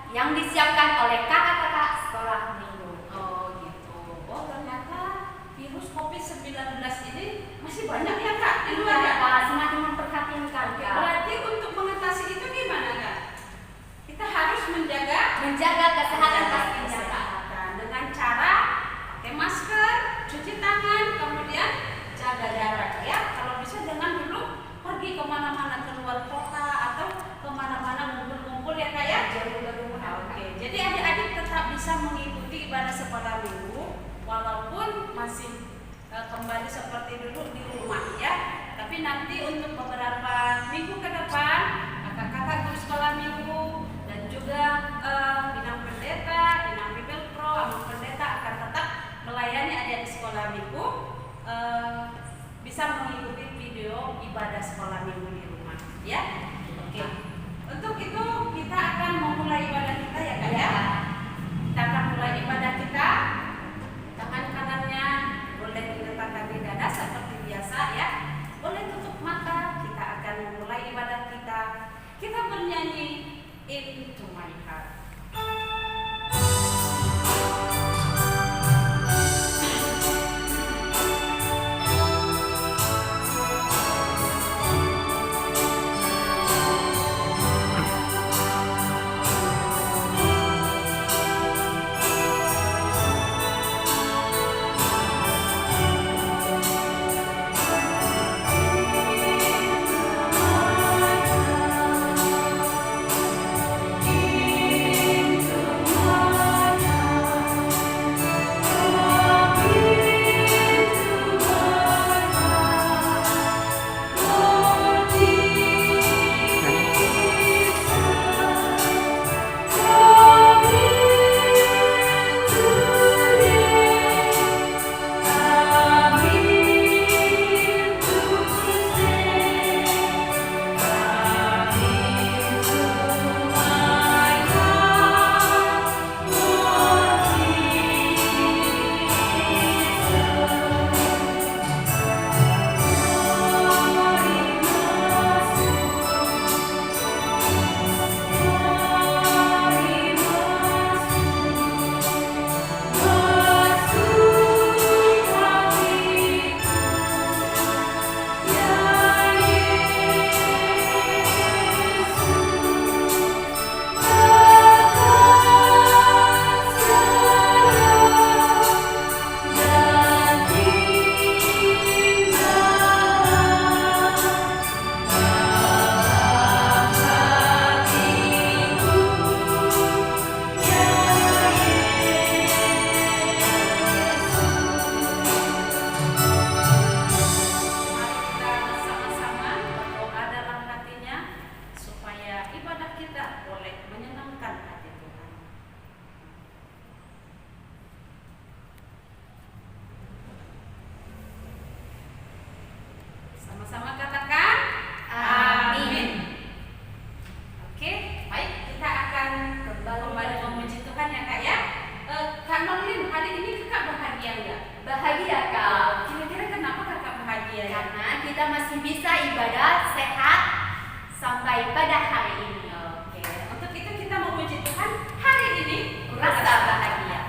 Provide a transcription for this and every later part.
yang disiapkan oleh kakak-kakak sekolah minggu. Oh gitu. Oh ternyata virus COVID-19 ini masih banyak ya Kak di luar ya? Kak, semakin memperhatikan Kak. Berarti untuk mengatasi itu gimana Kak? Kita harus menjaga kesehatan pastinya Kak. Dengan cara pakai masker, cuci tangan, kemudian jaga jarak ya. Kalau bisa jangan dulu pergi kemana-mana keluar kota atau kemana-mana ngumpul-ngumpul ya Kak ya. Oke, jadi adik-adik tetap bisa mengikuti ibadah sekolah minggu walaupun masih kembali seperti dulu di rumah ya. Tapi nanti untuk beberapa minggu ke depan kakak-kakak guru sekolah minggu dan juga Inang Pendeta, Inang Bibel Pro, Amang Pendeta akan tetap melayani adik-adik sekolah minggu bisa mengikuti video ibadah sekolah minggu di rumah ya. Oke. Untuk itu kita akan memulai ibadah kita ya Kak ya. Kita akan mulai ibadah kita. Tangan kanannya boleh diletakkan di dada seperti biasa ya. Boleh tutup mata. Kita akan memulai ibadah kita. Kita bernyanyi Into My Heart. Sama-sama katakan amin. Oke, baik, kita akan kembali memuji Tuhan ya Kak ya. Kak Nolin, hari ini Kakak bahagia nggak? Bahagia Kak. Kira-kira kenapa Kakak bahagia ya? Karena kita masih bisa ibadah sehat sampai pada hari ini. Oke, untuk itu kita memuji Tuhan hari ini Rasa bahagia.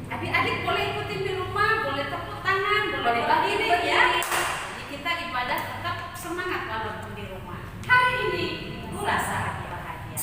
Adik-adik boleh ikutin di rumah, boleh tepuk tangan, boleh Boleh berdiri berdiri. ya. Jadi kita ibadah tetap semangat walaupun di rumah. Hari ini rasa bahagia.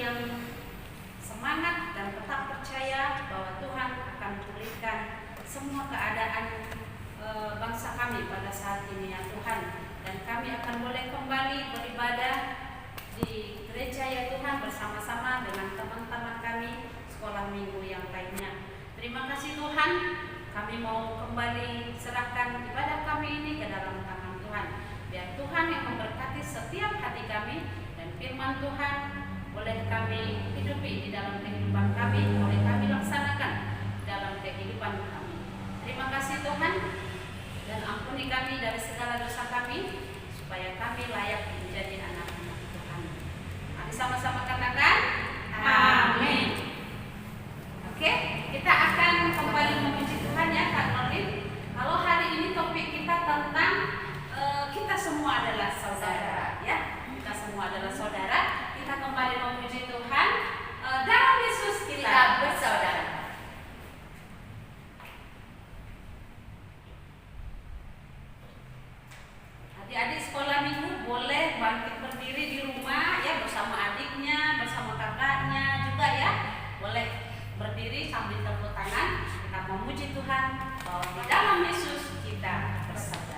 yang semangat dan tetap percaya bahwa Tuhan akan pulihkan semua keadaan bangsa kami pada saat ini ya Tuhan, dan kami akan boleh kembali beribadah di gereja ya Tuhan bersama-sama dengan teman-teman kami sekolah minggu yang lainnya. Terima kasih Tuhan, kami mau kembali serahkan ibadah kami ini ke dalam tangan Tuhan. Biar Tuhan yang memberkati setiap hati kami, dan firman Tuhan boleh kami hidupi di dalam kehidupan kami, boleh kami laksanakan dalam kehidupan kami. Terima kasih Tuhan, dan ampuni kami dari segala dosa kami, supaya kami layak menjadi anak-anak Tuhan. Mari sama-sama katakan amin. Oke, kita akan kembali memuji Tuhan ya Kak Nolin. Kalau hari ini topik kita tentang kita semua adalah saudara ya. Kita semua adalah saudara. Kita kembali memuji Tuhan. Dalam Yesus kita bersaudara. Adik-adik sekolah minggu boleh bangkit berdiri di rumah ya, bersama adiknya, bersama kakaknya juga ya. Boleh berdiri sambil tepuk tangan. Kita memuji Tuhan bahwa di dalam Yesus kita bersaudara.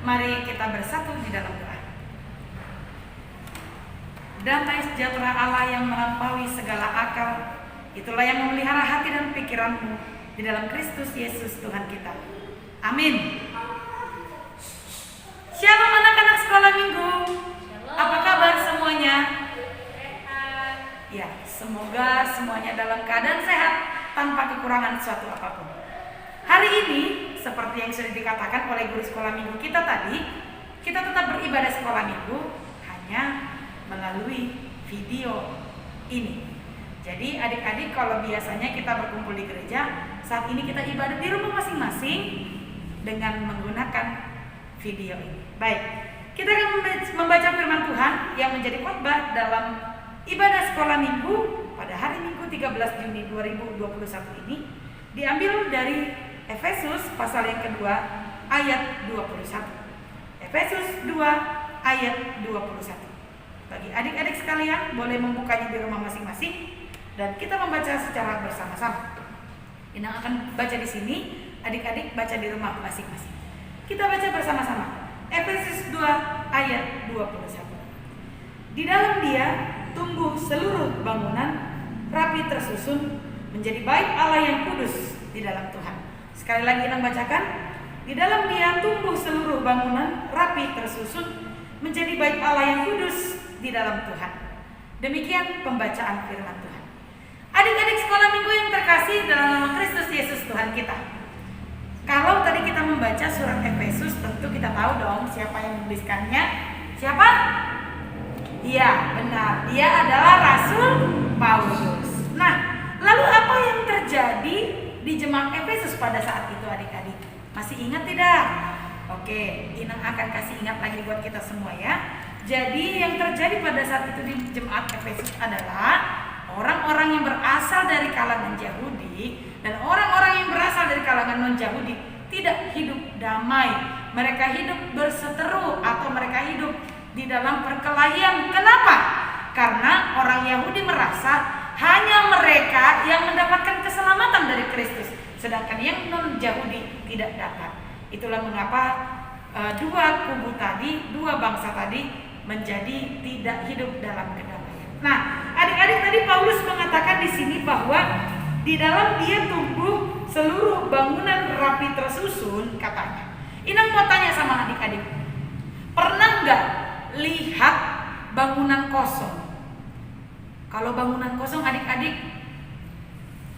Mari kita bersatu di dalam doa. Damai sejahtera Allah yang melampaui segala akal, itulah yang memelihara hati dan pikiranmu di dalam Kristus Yesus Tuhan kita. Amin. Shalom anak-anak sekolah minggu. Apa kabar semuanya? Ya, semoga semuanya dalam keadaan sehat tanpa kekurangan suatu apapun. Hari ini, seperti yang sudah dikatakan oleh guru sekolah minggu kita tadi, kita tetap beribadah sekolah minggu hanya melalui video ini. Jadi adik-adik, kalau biasanya kita berkumpul di gereja, saat ini kita ibadah di rumah masing-masing dengan menggunakan video ini. Baik, kita akan membaca firman Tuhan yang menjadi khotbah dalam ibadah sekolah minggu pada hari Minggu 13 Juni 2021 ini, diambil dari Efesus pasal yang kedua ayat 21. Efesus 2 ayat 21. Bagi adik-adik sekalian, boleh membukanya di rumah masing-masing dan kita membaca secara bersama-sama. Inang akan baca di sini, adik-adik baca di rumah masing-masing. Kita baca bersama-sama. Efesus 2 ayat 21. Di dalam Dia tumbuh seluruh bangunan rapi tersusun menjadi bait Allah yang kudus di dalam Tuhan. Sekali lagi Inang bacakan. Di dalam Dia tumbuh seluruh bangunan rapi tersusun menjadi bait Allah yang kudus di dalam Tuhan. Demikian pembacaan firman Tuhan. Adik-adik sekolah minggu yang terkasih dalam nama Kristus Yesus Tuhan kita. Kalau tadi kita membaca surat Efesus, tentu kita tahu dong siapa yang menuliskannya. Siapa? Iya, benar. Dia adalah Rasul Paulus. Nah, lalu apa yang terjadi di jemaat Efesus pada saat itu adik-adik? Masih ingat tidak? Oke, Inang akan kasih ingat lagi buat kita semua ya. Jadi yang terjadi pada saat itu di jemaat Efesus adalah orang-orang yang berasal dari kalangan Yahudi dan orang-orang yang berasal dari kalangan non-Yahudi tidak hidup damai. Mereka hidup berseteru atau mereka hidup di dalam perkelahian. Kenapa? Karena orang Yahudi merasa hanya mereka yang mendapatkan keselamatan dari Kristus, sedangkan yang non-Yahudi tidak dapat. Itulah mengapa dua kubu tadi, dua bangsa tadi menjadi tidak hidup dalam kedamaian. Nah, adik-adik, tadi Paulus mengatakan di sini bahwa di dalam Dia tumbuh seluruh bangunan rapi tersusun, katanya. Inang mau tanya sama adik-adik, pernah nggak lihat bangunan kosong? Kalau bangunan kosong adik-adik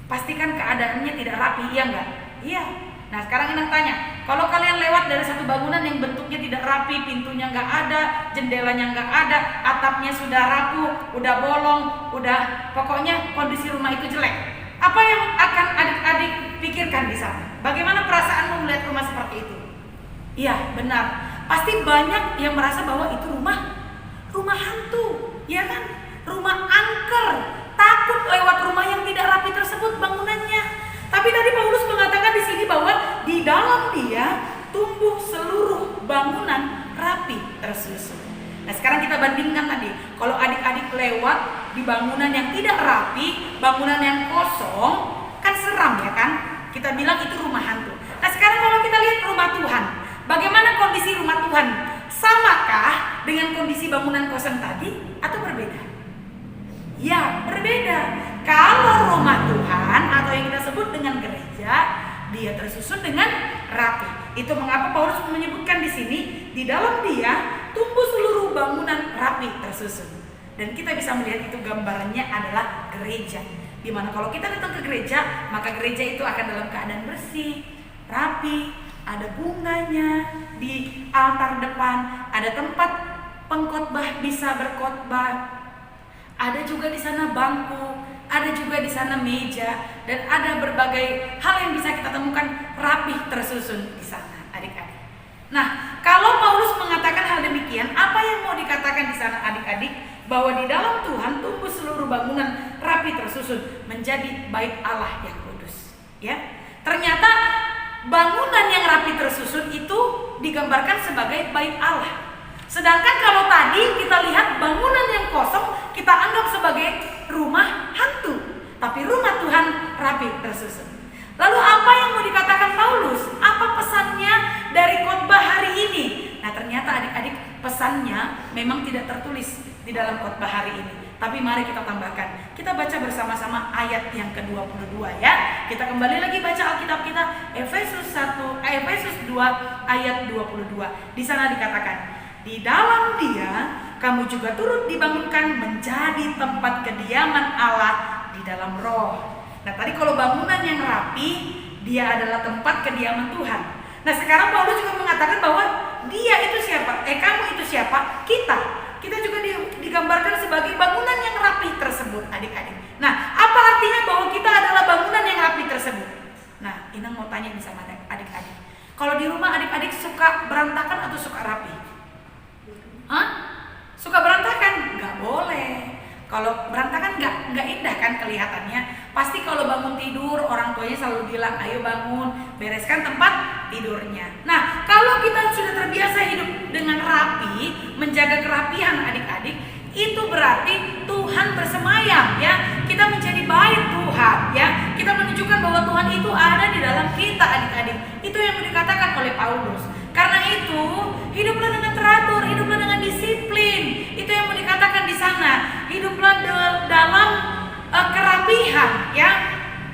pastikan keadaannya tidak rapi, iya nggak? Iya. Nah sekarang Inang tanya, kalau kalian lewat dari satu bangunan yang bentuknya tidak rapi, pintunya nggak ada, jendelanya nggak ada, atapnya sudah rapuh, udah bolong, udah pokoknya kondisi rumah itu jelek, apa yang akan adik-adik pikirkan di sana? Bagaimana perasaanmu melihat rumah seperti itu? Iya benar, pasti banyak yang merasa bahwa itu rumah hantu, ya kan? Rumah angker, takut lewat rumah yang tidak rapi tersebut bangunannya. Tapi tadi Paulus mengatakan di sini bahwa di dalam Dia tumbuh seluruh bangunan rapi tersusun. Nah sekarang kita bandingkan tadi, kalau adik-adik lewat di bangunan yang tidak rapi, bangunan yang kosong, kan seram ya kan? Kita bilang itu rumah hantu. Nah sekarang kalau kita lihat rumah Tuhan, bagaimana kondisi rumah Tuhan? Samakah dengan kondisi bangunan kosong tadi atau berbeda? Ya, berbeda. Kalau rumah Tuhan atau yang kita sebut dengan gereja, Dia tersusun dengan rapi. Itu mengapa Paulus menyebutkan di sini, di dalam Dia tumbuh seluruh bangunan rapi tersusun. Dan kita bisa melihat itu gambarannya adalah gereja. Dimana kalau kita datang ke gereja, maka gereja itu akan dalam keadaan bersih, rapi, ada bunganya di altar depan, ada tempat pengkhotbah bisa berkhotbah. Ada juga di sana bangku, ada juga di sana meja, dan ada berbagai hal yang bisa kita temukan rapih tersusun di sana, adik-adik. Nah, kalau Paulus mengatakan hal demikian, apa yang mau dikatakan di sana, adik-adik? Bahwa di dalam Tuhan tumbuh seluruh bangunan rapi tersusun menjadi bait Allah yang kudus. Ya, ternyata bangunan yang rapi tersusun itu digambarkan sebagai bait Allah. Sedangkan kalau tadi kita lihat bangunan yang kosong kita anggap sebagai rumah hantu, tapi rumah Tuhan rapi tersusun. Lalu apa yang mau dikatakan Paulus? Apa pesannya dari khotbah hari ini? ternyata adik-adik pesannya memang tidak tertulis di dalam khotbah hari ini. Tapi mari kita tambahkan. Kita baca bersama-sama ayat yang ke-22 ya. Kita kembali lagi baca Alkitab kita, Efesus 2 ayat 22. Di sana dikatakan, di dalam Dia kamu juga turut dibangunkan menjadi tempat kediaman Allah di dalam Roh. Nah, tadi kalau bangunan yang rapi, dia adalah tempat kediaman Tuhan. Nah, sekarang Paulus juga mengatakan bahwa dia itu siapa? Kamu itu siapa? Kita juga digambarkan sebagai bangunan yang rapi tersebut, adik-adik. Nah, apa artinya bahwa kita adalah bangunan yang rapi tersebut? Nah, Inang mau tanya nih sama adik-adik. Kalau di rumah adik-adik suka berantakan atau suka rapi? Hah? Suka berantakan? Nggak boleh. Kalau berantakan nggak indah kan kelihatannya. Pasti kalau bangun tidur orang tuanya selalu bilang, ayo bangun, bereskan tempat tidurnya. Nah, kalau kita sudah terbiasa hidup dengan rapi, menjaga kerapian adik-adik, itu berarti Tuhan bersemayam ya. Kita menjadi bait Tuhan ya. Kita menunjukkan bahwa Tuhan itu ada di dalam kita adik-adik. Itu yang dikatakan oleh Paulus. Karena itu, hiduplah dengan teratur, hiduplah dengan disiplin. Itu yang mau dikatakan di sana. Hiduplah dalam kerapihan ya.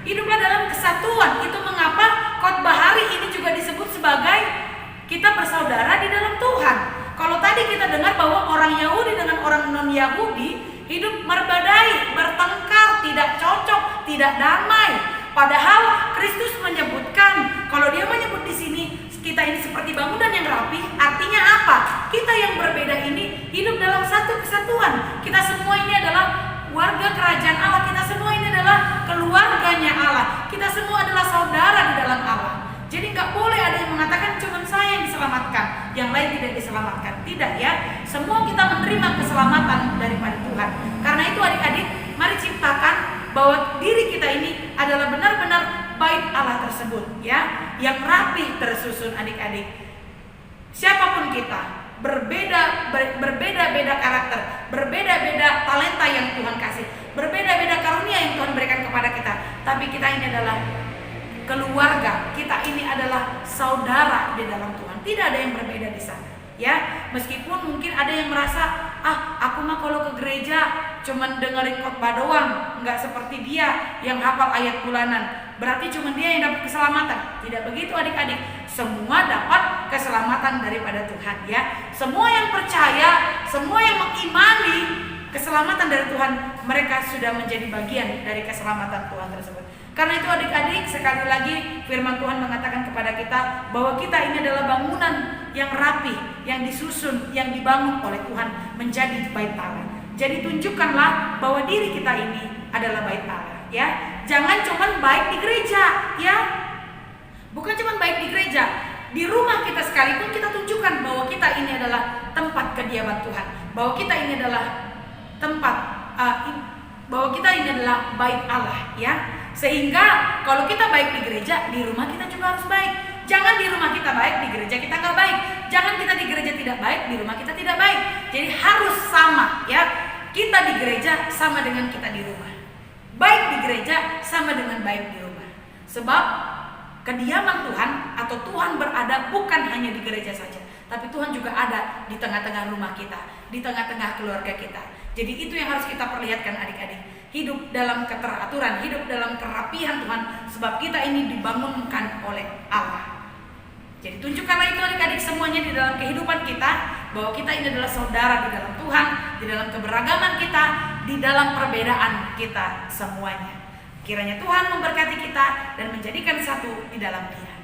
Hiduplah dalam kesatuan. Itu mengapa khotbah hari ini juga disebut sebagai kita bersaudara di dalam Tuhan. Kalau tadi kita dengar bahwa orang Yahudi dengan orang non-Yahudi hidup berbadai, bertengkar, tidak cocok, tidak damai. Padahal Kristus menyebutkan, kalau dia menyebut di sini kita ini seperti bangunan yang rapi, artinya apa? Kita yang berbeda ini hidup dalam satu kesatuan. Kita semua ini adalah warga kerajaan Allah. Kita semua ini adalah keluarganya Allah. Kita semua adalah saudara di dalam Allah. Jadi nggak boleh ada yang mengatakan cuma saya yang diselamatkan, yang lain tidak diselamatkan. Tidak ya. Semua kita menerima keselamatan daripada Tuhan. Karena itu adik-adik, mari ciptakan bahwa diri kita ini adalah benar-benar bait Allah tersebut ya, yang rapi tersusun adik-adik. Siapapun kita, berbeda-beda karakter, berbeda-beda talenta yang Tuhan kasih, berbeda-beda karunia yang Tuhan berikan kepada kita. Tapi kita ini adalah keluarga, kita ini adalah saudara di dalam Tuhan. Tidak ada yang berbeda di sana ya. Meskipun mungkin ada yang merasa, aku mah kalau ke gereja cuman dengerin khotbah doang, nggak seperti dia yang hafal ayat bulanan, berarti cuma dia yang dapat keselamatan. Tidak begitu adik-adik, semua dapat keselamatan daripada Tuhan ya. Semua yang percaya, semua yang mengimani keselamatan dari Tuhan, mereka sudah menjadi bagian dari keselamatan Tuhan tersebut. Karena itu adik-adik, sekali lagi firman Tuhan mengatakan kepada kita bahwa kita ini adalah bangunan yang rapi, yang disusun, yang dibangun oleh Tuhan menjadi bait Allah. Jadi tunjukkanlah bahwa diri kita ini adalah bait Allah ya. Jangan cuma baik di gereja ya. Bukan cuma baik di gereja, di rumah kita sekalipun kita tunjukkan bahwa kita ini adalah tempat kediaman Tuhan, bahwa kita ini adalah tempat bahwa kita ini adalah bait Allah ya. Sehingga kalau kita baik di gereja, di rumah kita juga harus baik. Jangan di rumah kita baik, di gereja kita nggak baik. Jangan kita di gereja tidak baik, di rumah kita tidak baik. Jadi harus sama ya. Kita di gereja sama dengan kita di rumah. Baik di gereja sama dengan baik di rumah. Sebab kediaman Tuhan atau Tuhan berada bukan hanya di gereja saja, tapi Tuhan juga ada di tengah-tengah rumah kita, di tengah-tengah keluarga kita. Jadi itu yang harus kita perlihatkan adik-adik. Hidup dalam keteraturan, hidup dalam kerapihan Tuhan, sebab kita ini dibangunkan oleh Allah. Jadi tunjukkanlah itu adik-adik semuanya di dalam kehidupan kita, bahwa kita ini adalah saudara di dalam Tuhan, di dalam keberagaman kita, di dalam perbedaan kita semuanya. Kiranya Tuhan memberkati kita dan menjadikan satu di dalam Dia.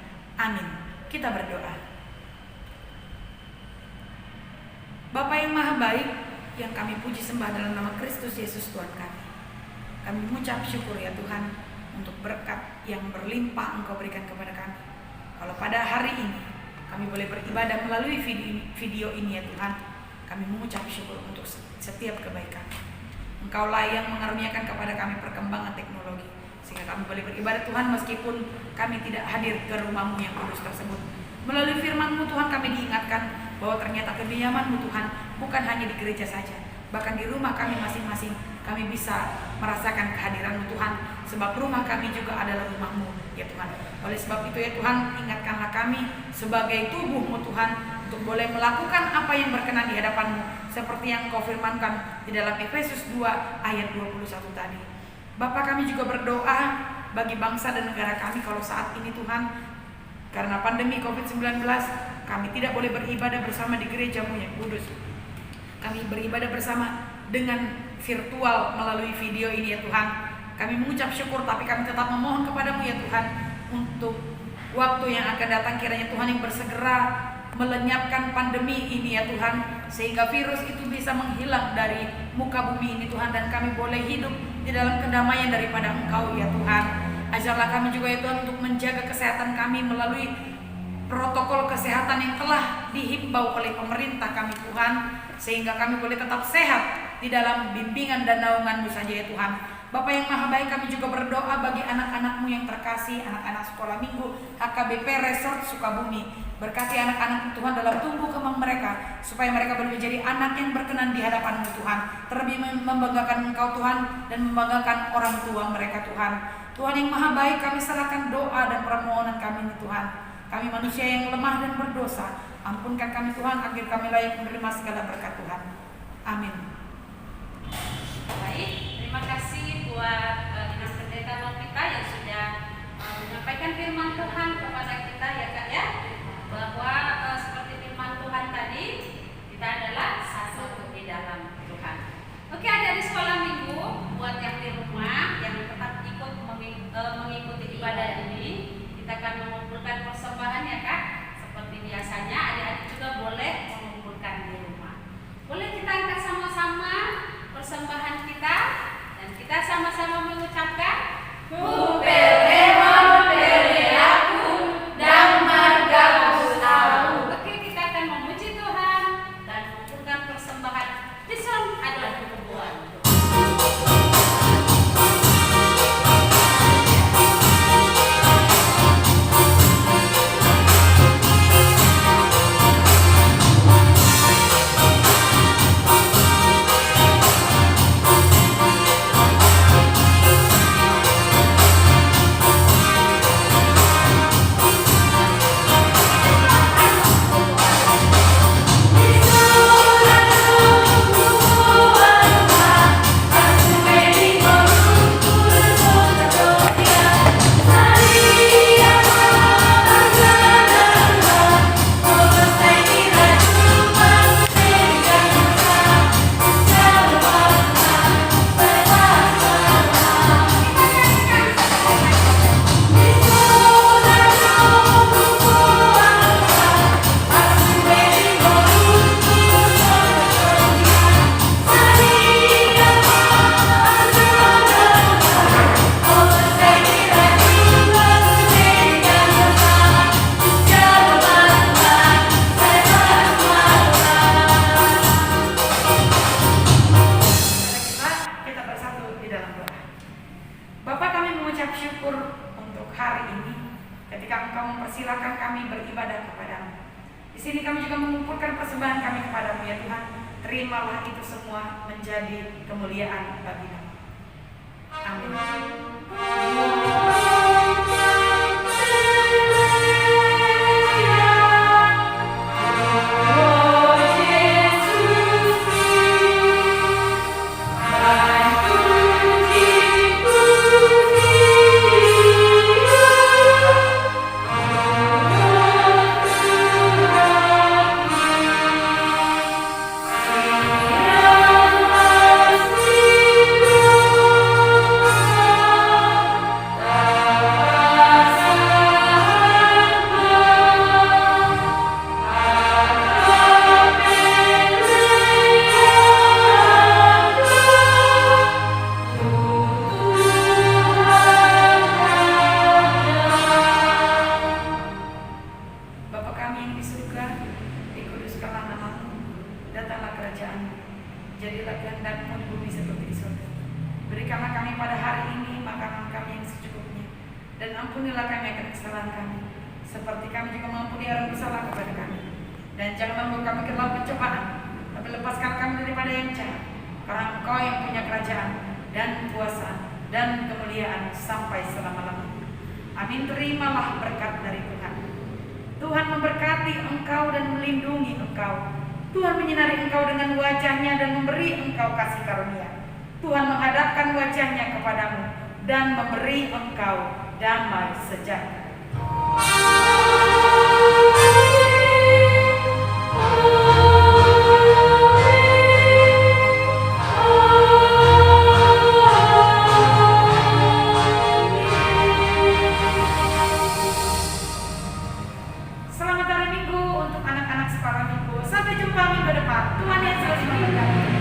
Amin. Kita berdoa. Bapa yang maha baik, yang kami puji sembah dalam nama Kristus Yesus Tuhan kami. Kami mengucap syukur ya Tuhan untuk berkat yang berlimpah Engkau berikan kepada kami. Kalau pada hari ini kami boleh beribadah melalui video ini ya Tuhan, kami mengucap syukur untuk setiap kebaikan. Engkaulah yang mengaruniakan kepada kami perkembangan teknologi, sehingga kami boleh beribadah Tuhan meskipun kami tidak hadir ke rumah-Mu yang kudus tersebut. Melalui firman-Mu Tuhan kami diingatkan bahwa ternyata kediaman-Mu Tuhan bukan hanya di gereja saja, bahkan di rumah kami masing-masing kami bisa merasakan kehadiran-Mu Tuhan, sebab rumah kami juga adalah rumah-Mu ya Tuhan. Oleh sebab itu ya Tuhan, ingatkanlah kami sebagai tubuh-Mu Tuhan, untuk boleh melakukan apa yang berkenan di hadapan-Mu, seperti yang Kau firmankan di dalam Efesus 2 ayat 21 tadi. Bapa, kami juga berdoa bagi bangsa dan negara kami kalau saat ini Tuhan, karena pandemi COVID-19, kami tidak boleh beribadah bersama di gereja-Mu yang kudus. Kami beribadah bersama dengan virtual melalui video ini ya Tuhan. Kami mengucap syukur, tapi kami tetap memohon kepadamu ya Tuhan, untuk waktu yang akan datang kiranya Tuhan yang bersegera melenyapkan pandemi ini ya Tuhan, sehingga virus itu bisa menghilang dari muka bumi ini Tuhan, dan kami boleh hidup di dalam kedamaian daripada Engkau ya Tuhan. Ajarlah kami juga ya Tuhan untuk menjaga kesehatan kami melalui protokol kesehatan yang telah dihimbau oleh pemerintah kami Tuhan, sehingga kami boleh tetap sehat di dalam bimbingan dan naungan-Mu saja ya Tuhan. Bapa yang Maha Baik, kami juga berdoa bagi anak-anak-Mu yang terkasih, anak-anak sekolah minggu HKBP Resort Sukabumi. Berkati anak-anak Tuhan dalam tumbuh kembang mereka, supaya mereka boleh menjadi anak yang berkenan di hadapan-Mu Tuhan, terlebih membanggakan Engkau Tuhan dan membanggakan orang tua mereka Tuhan. Tuhan yang Maha Baik, kami serahkan doa dan permohonan kami ini Tuhan. Kami manusia yang lemah dan berdosa, ampunkan kami Tuhan, agar kami layak menerima segala berkat Tuhan. Amin. Baik, terima kasih buat Dinas Pendeta kita yang sudah menyampaikan firman Tuhan kepada kita ya Kak ya, bahwa seperti firman Tuhan tadi, kita adalah satu di dalam Tuhan. Oke, ada di sekolah minggu buat yang di rumah yang tetap ikut mengikuti ibadah ini, kita akan mengumpulkan persembahan ya Kak. Seperti biasanya, adik-adik juga boleh mengumpulkan di rumah. Boleh kita angkat sama-sama persembahan kita, dan kita sama-sama mengucapkan Oke, kita akan memuji Tuhan dan mengumpulkan persembahan. This song adalah perempuan. Terimalah itu semua menjadi kemuliaan bagi Nama. Amin. Tuhan memberkati engkau dan melindungi engkau. Tuhan menyinari engkau dengan wajah-Nya dan memberi engkau kasih karunia. Tuhan menghadapkan wajah-Nya kepadamu dan memberi engkau damai sejahtera. Selamat hari Minggu untuk anak-anak sekolah Minggu. Sampai jumpa minggu depan. Tuhan Yesus memberkati.